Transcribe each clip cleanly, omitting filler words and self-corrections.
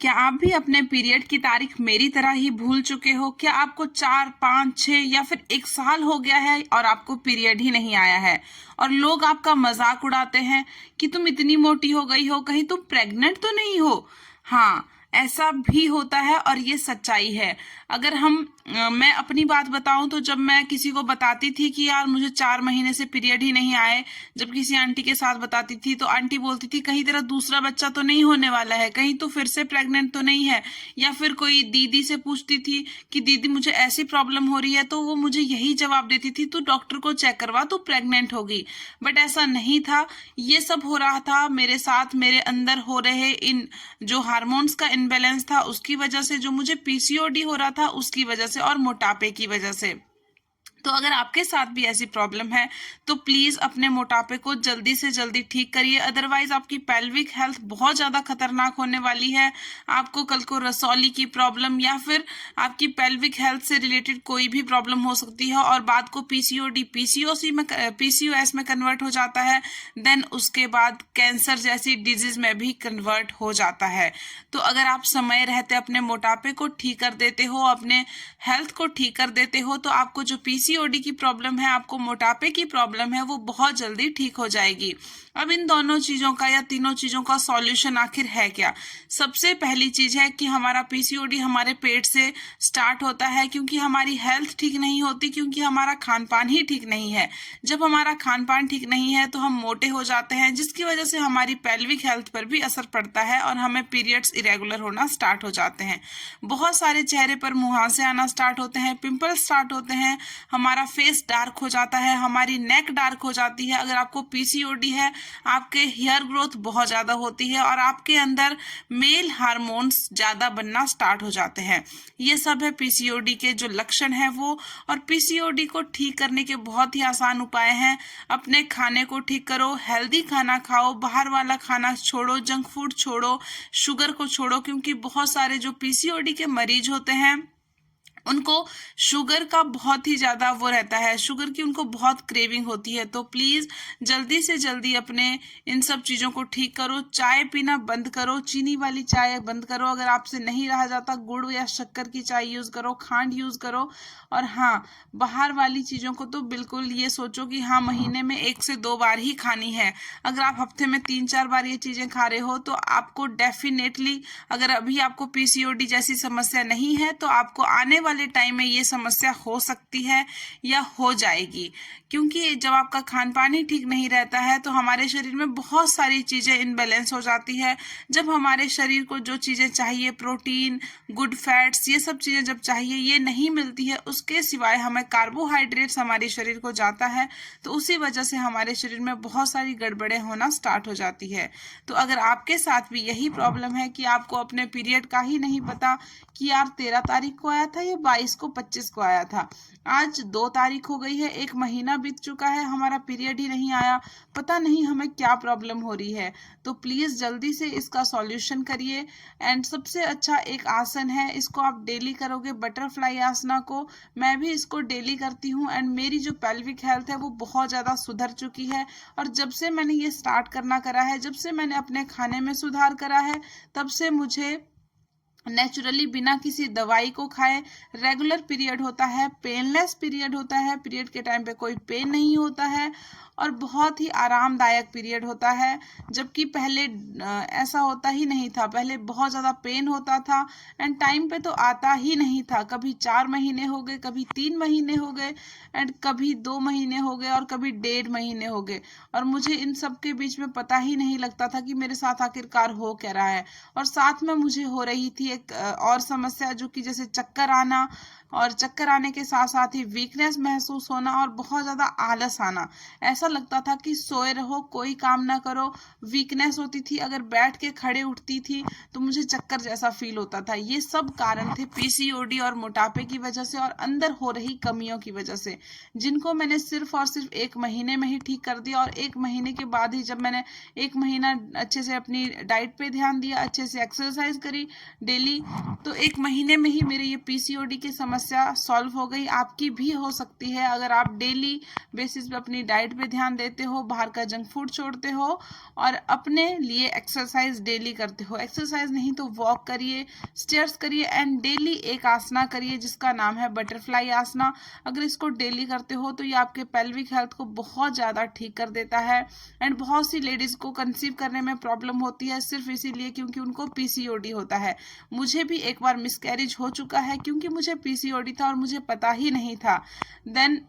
क्या आप भी अपने पीरियड की तारीख मेरी तरह ही भूल चुके हो? क्या आपको 4, 5, 6 या फिर 1 साल हो गया है और आपको पीरियड ही नहीं आया है और लोग आपका मजाक उड़ाते हैं कि तुम इतनी मोटी हो गई हो, कहीं तुम प्रेग्नेंट तो नहीं हो? हाँ, ऐसा भी होता है और ये सच्चाई है। अगर मैं अपनी बात बताऊं तो जब मैं किसी को बताती थी कि यार मुझे 4 महीने से पीरियड ही नहीं आए, जब किसी आंटी के साथ बताती थी तो आंटी बोलती थी कहीं तेरा दूसरा बच्चा तो नहीं होने वाला है, कहीं तो फिर से प्रेग्नेंट तो नहीं है। या फिर कोई दीदी से पूछती थी कि दीदी मुझे ऐसी प्रॉब्लम हो रही है, तो वो मुझे यही जवाब देती थी तू डॉक्टर को चेक करवा, तू प्रेग्नेंट होगी। बट ऐसा नहीं था। ये सब हो रहा था मेरे साथ, मेरे अंदर हो रहे इन जो हार्मोन्स का इनबैलेंस था उसकी वजह से, जो मुझे पीसीओडी हो रहा था उसकी वजह से और मोटापे की वजह से। तो अगर आपके साथ भी ऐसी प्रॉब्लम है तो प्लीज अपने मोटापे को जल्दी से जल्दी ठीक करिए, अदरवाइज आपकी पेल्विक हेल्थ बहुत ज्यादा खतरनाक होने वाली है। आपको कल को रसौली की प्रॉब्लम या फिर आपकी पेल्विक हेल्थ से रिलेटेड कोई भी प्रॉब्लम हो सकती है और बाद को पीसीओडी पीसीओएस में कन्वर्ट हो जाता है। देन उसके बाद कैंसर जैसी डिजीज में भी कन्वर्ट हो जाता है। तो अगर आप समय रहते अपने मोटापे को ठीक कर देते हो, अपने हेल्थ को ठीक कर देते हो, तो आपको जो पीसीओडी की प्रॉब्लम है, आपको मोटापे की प्रॉब्लम है, वो बहुत जल्दी ठीक हो जाएगी। अब इन दोनों चीजों का या तीनों चीजों का सॉल्यूशन आखिर है क्या? सबसे पहली चीज है कि हमारा पीसीओडी हमारे पेट से स्टार्ट होता है, क्योंकि हमारी हेल्थ ठीक नहीं होती, क्योंकि हमारा खान पान ही ठीक नहीं है। जब हमारा खान पान ठीक नहीं है तो हम मोटे हो जाते हैं, जिसकी वजह से हमारी पेल्विक हेल्थ पर भी असर पड़ता है और हमें पीरियड्स इरेगुलर होना स्टार्ट हो जाते हैं। बहुत सारे चेहरे पर मुहासे आना स्टार्ट होते हैं, पिंपल्स स्टार्ट होते हैं, हमारा फेस डार्क हो जाता है, हमारी नेक डार्क हो जाती है। अगर आपको पीसीओडी है, आपके हेयर ग्रोथ बहुत ज्यादा होती है और आपके अंदर मेल हार्मोन्स ज्यादा बनना स्टार्ट हो जाते हैं। ये सब है पीसीओडी के जो लक्षण है वो। और पीसीओडी को ठीक करने के बहुत ही आसान उपाय हैं। अपने खाने को ठीक करो, हेल्दी खाना खाओ, बाहर वाला खाना छोड़ो, जंक फूड छोड़ो, शुगर को छोड़ो, क्योंकि बहुत सारे जो पीसीओडी के मरीज होते हैं उनको शुगर का बहुत ही ज्यादा वो रहता है, शुगर की उनको बहुत क्रेविंग होती है। तो प्लीज जल्दी से जल्दी अपने इन सब चीजों को ठीक करो। चाय पीना बंद करो, चीनी वाली चाय बंद करो, अगर आपसे नहीं रहा जाता गुड़ या शक्कर की चाय यूज करो, खांड यूज करो। और हाँ, बाहर वाली चीजों को तो बिल्कुल ये सोचो कि हाँ महीने में 1 से 2 बार ही खानी है। अगर आप हफ्ते में 3-4 बार ये चीजें खा रहे हो तो आपको डेफिनेटली, अगर अभी आपको पीसीओडी जैसी समस्या नहीं है तो आपको आने वाले टाइम में ये समस्या हो सकती है या हो जाएगी। क्योंकि जब आपका खान पान ही ठीक नहीं रहता है तो हमारे शरीर में बहुत सारी चीजें इनबैलेंस हो जाती है। जब हमारे शरीर को जो चीजें चाहिए, प्रोटीन, गुड फैट्स, ये सब चीजें जब चाहिए ये नहीं मिलती है, उसके सिवाय हमें कार्बोहाइड्रेट्स हमारे शरीर को जाता है, तो उसी वजह से हमारे शरीर में बहुत सारी गड़बड़ें होना स्टार्ट हो जाती है। तो अगर आपके साथ भी यही प्रॉब्लम है कि आपको अपने पीरियड का ही नहीं पता कि यार 13 तारीख को आया था या 22 को, 25 को आया था, आज 2 तारीख हो गई है, 1 महीना बीत चुका है, हमारा पीरियड ही नहीं आया, पता नहीं हमें क्या प्रॉब्लम हो रही है, तो प्लीज जल्दी से इसका सॉल्यूशन करिए। एंड सबसे अच्छा एक आसन है, इसको आप डेली करोगे, बटरफ्लाई आसना को। मैं भी इसको डेली करती हूँ एंड मेरी जो पेल्विक हेल्थ है वो बहुत ज्यादा सुधर चुकी है। और जब से मैंने ये स्टार्ट करना करा है, जब से मैंने अपने खाने में सुधार करा है, तब से मुझे नेचुरली बिना किसी दवाई को खाए रेगुलर पीरियड होता है, पेनलेस पीरियड होता है, पीरियड के टाइम पे कोई पेन नहीं होता है और बहुत ही आरामदायक पीरियड होता है। जबकि पहले ऐसा होता ही नहीं था, पहले बहुत ज्यादा पेन होता था एंड टाइम पे तो आता ही नहीं था। कभी 4 महीने हो गए, कभी 3 महीने हो गए एंड कभी 2 महीने हो गए और कभी 1.5 महीने हो गए, और मुझे इन सब के बीच में पता ही नहीं लगता था कि मेरे साथ आखिरकार हो क्या रहा है। और साथ में मुझे हो रही थी एक और समस्या, जो कि जैसे चक्कर आना, और चक्कर आने के साथ साथ ही वीकनेस महसूस होना और बहुत ज्यादा आलस आना। ऐसा लगता था कि सोए रहो, कोई काम ना करो, वीकनेस होती थी, अगर बैठ के खड़े उठती थी तो मुझे चक्कर जैसा फील होता था। ये सब कारण थे पीसीओडी और मोटापे की वजह से और अंदर हो रही कमियों की वजह से, जिनको मैंने सिर्फ और सिर्फ 1 महीने में ही ठीक कर दिया। और 1 महीने के बाद ही, जब मैंने 1 महीना अच्छे से अपनी डाइट पे ध्यान दिया, अच्छे से एक्सरसाइज करी डेली, तो 1 महीने में ही मेरे ये पीसीओडी की समस्या समस्या सॉल्व हो गई, आपकी भी हो सकती है अगर आप डेली बेसिस पे अपनी डाइट पे ध्यान देते हो, बाहर का जंक फूड छोड़ते हो और अपने लिए एक्सरसाइज डेली करते हो। एक्सरसाइज नहीं तो वॉक करिए, स्टेयर्स करिए एंड डेली एक आसना करिए जिसका नाम है बटरफ्लाई आसना। अगर इसको डेली करते हो तो ये आपके पेल्विक हेल्थ को बहुत ज़्यादा ठीक कर देता है। एंड बहुत सी लेडीज को कंसीव करने में प्रॉब्लम होती है सिर्फ इसीलिए क्योंकि उनको पीसीओडी होता है। मुझे भी एक बार मिसकैरेज हो चुका है क्योंकि मुझे पीसीओडी था और मुझे पता ही नहीं था। देन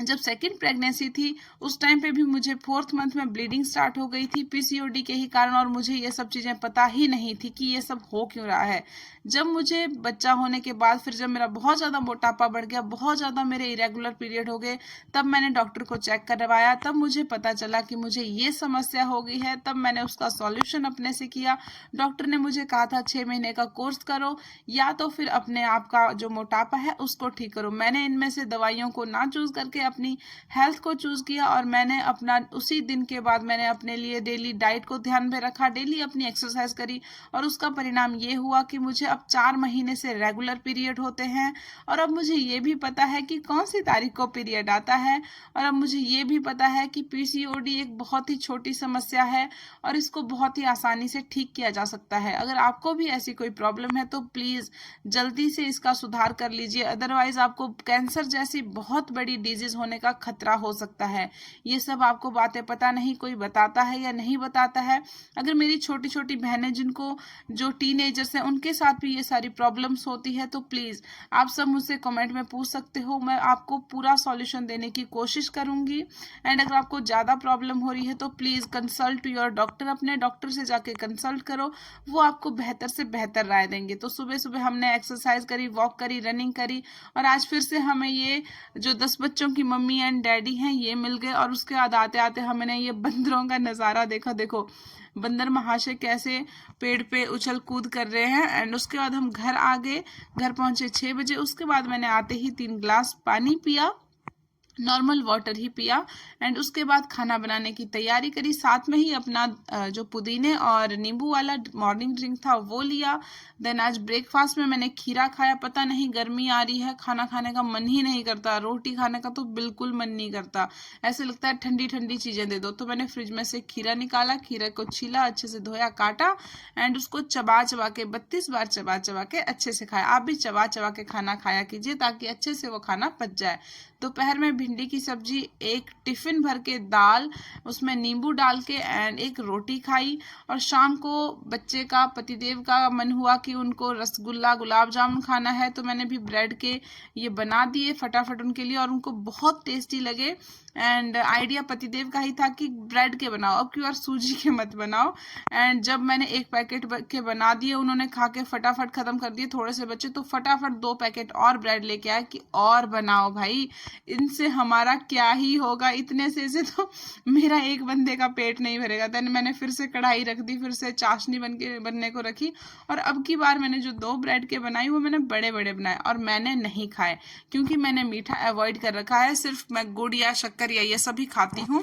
जब सेकंड प्रेगनेंसी थी उस टाइम पे भी मुझे 4th मंथ में ब्लीडिंग स्टार्ट हो गई थी पीसीओडी के ही कारण, और मुझे ये सब चीज़ें पता ही नहीं थी कि ये सब हो क्यों रहा है। जब मुझे बच्चा होने के बाद फिर जब मेरा बहुत ज़्यादा मोटापा बढ़ गया, बहुत ज़्यादा मेरे इरेगुलर पीरियड हो गए, तब मैंने डॉक्टर को चेक करवाया, तब मुझे पता चला कि मुझे ये समस्या हो गई है। तब मैंने उसका सॉल्यूशन अपने से किया। डॉक्टर ने मुझे कहा था 6 महीने का कोर्स करो या तो फिर अपने आप का जो मोटापा है उसको ठीक करो। मैंने इनमें से दवाइयों को ना चूज करके अपनी हेल्थ को चूज किया और मैंने अपना उसी दिन के बाद मैंने अपने लिए डेली डाइट को ध्यान में रखा, डेली अपनी एक्सरसाइज करी और उसका परिणाम ये हुआ कि मुझे अब 4 महीने से रेगुलर पीरियड होते हैं। और अब मुझे ये भी पता है कि कौन सी तारीख को पीरियड आता है, और अब मुझे ये भी पता है कि पीसीओडी एक बहुत ही छोटी समस्या है और इसको बहुत ही आसानी से ठीक किया जा सकता है। अगर आपको भी ऐसी कोई प्रॉब्लम है तो प्लीज जल्दी से इसका सुधार कर लीजिए, अदरवाइज आपको कैंसर जैसी बहुत बड़ी डिजीज होने का खतरा हो सकता है। ये सब आपको बातें पता नहीं कोई बताता है या नहीं बताता है। अगर मेरी छोटी छोटी बहनें जिनको जो टीनेजर्स हैं उनके साथ भी ये सारी प्रॉब्लम्स होती है तो प्लीज आप सब मुझसे कमेंट में पूछ सकते हो, मैं आपको पूरा सॉल्यूशन देने की कोशिश करूंगी। एंड अगर आपको ज्यादा प्रॉब्लम हो रही है तो प्लीज कंसल्ट योर डॉक्टर, अपने डॉक्टर से जाके कंसल्ट करो, वो आपको बेहतर से बेहतर राय देंगे। तो सुबह सुबह हमने एक्सरसाइज करी, वॉक करी, रनिंग करी और आज फिर से हमें ये जो 10 बच्चों की मम्मी एंड डैडी हैं ये मिल गए और उसके बाद आते आते हमने ये बंदरों का नज़ारा देखा। देखो बंदर महाशय कैसे पेड़ पे उछल कूद कर रहे हैं। एंड उसके बाद हम घर आ गए, घर पहुंचे 6 बजे। उसके बाद मैंने आते ही 3 गिलास पानी पिया, नॉर्मल वाटर ही पिया एंड उसके बाद खाना बनाने की तैयारी करी। साथ में ही अपना जो पुदीने और नींबू वाला मॉर्निंग ड्रिंक था वो लिया। देन आज ब्रेकफास्ट में मैंने खीरा खाया। पता नहीं गर्मी आ रही है, खाना खाने का मन ही नहीं करता, रोटी खाने का तो बिल्कुल मन नहीं करता, ऐसे लगता है ठंडी ठंडी चीज़ें दे दो। तो मैंने फ्रिज में से खीरा निकाला, खीरे को छीला, अच्छे से धोया, काटा एंड उसको चबा चबा के 32 बार चबा चबा के अच्छे से खाया। आप भी चबा चबा के खाना खाया कीजिए ताकि अच्छे से वो खाना पच जाए। दोपहर में भिंडी की सब्जी, एक टिफिन भर के दाल, उसमें नींबू डाल के एंड एक रोटी खाई। और शाम को बच्चे का पतिदेव का मन हुआ कि उनको रसगुल्ला गुलाब जामुन खाना है तो मैंने भी ब्रेड के ये बना दिए फटाफट उनके लिए और उनको बहुत टेस्टी लगे। एंड आइडिया पतिदेव का ही था कि ब्रेड के बनाओ, अब की बार सूजी के मत बनाओ। एंड जब मैंने एक पैकेट के बना दिए, उन्होंने खा के फटाफट खत्म कर दिए, थोड़े से बच्चे तो फटाफट 2 पैकेट और ब्रेड लेके आए कि और बनाओ भाई, इनसे हमारा क्या ही होगा, इतने से तो मेरा एक बंदे का पेट नहीं भरेगा। देन मैंने फिर से कढ़ाई रख दी, फिर से चाशनी बनने को रखी और अब की बार मैंने जो 2 ब्रेड के बनाई वो मैंने बड़े बड़े बनाए और मैंने नहीं खाए क्योंकि मैंने मीठा अवॉइड कर रखा है। सिर्फ मैं गुड़ या शक्कर या ये सभी खाती हूँ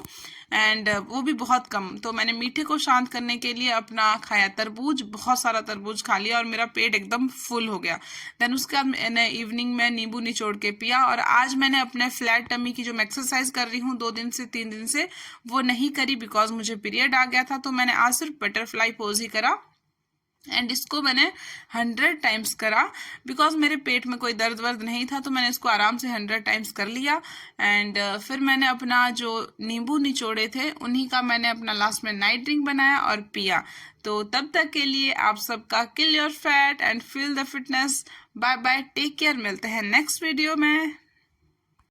एंड वो भी बहुत कम। तो मैंने मीठे को शांत करने के लिए अपना खाया तरबूज, बहुत सारा तरबूज खा लिया और मेरा पेट एकदम फुल हो गया। देन उसके बाद मैंने इवनिंग में नींबू निचोड़ के पिया। और आज मैंने अपने फ्लैट टमी की जो मैं एक्सरसाइज कर रही हूँ 2 दिन से 3 दिन से वो नहीं करी बिकॉज मुझे पीरियड आ गया था। तो मैंने आज सिर्फ बटरफ्लाई पोज ही करा एंड इसको मैंने 100 टाइम्स करा बिकॉज मेरे पेट में कोई दर्द वर्द नहीं था, तो मैंने इसको आराम से 100 टाइम्स कर लिया। एंड फिर मैंने अपना जो नींबू निचोड़े थे उन्हीं का मैंने अपना लास्ट में नाइट ड्रिंक बनाया और पिया। तो तब तक के लिए आप सबका kill your fat and feel the fitness. Bye bye, take care, मिलते हैं नेक्स्ट वीडियो में।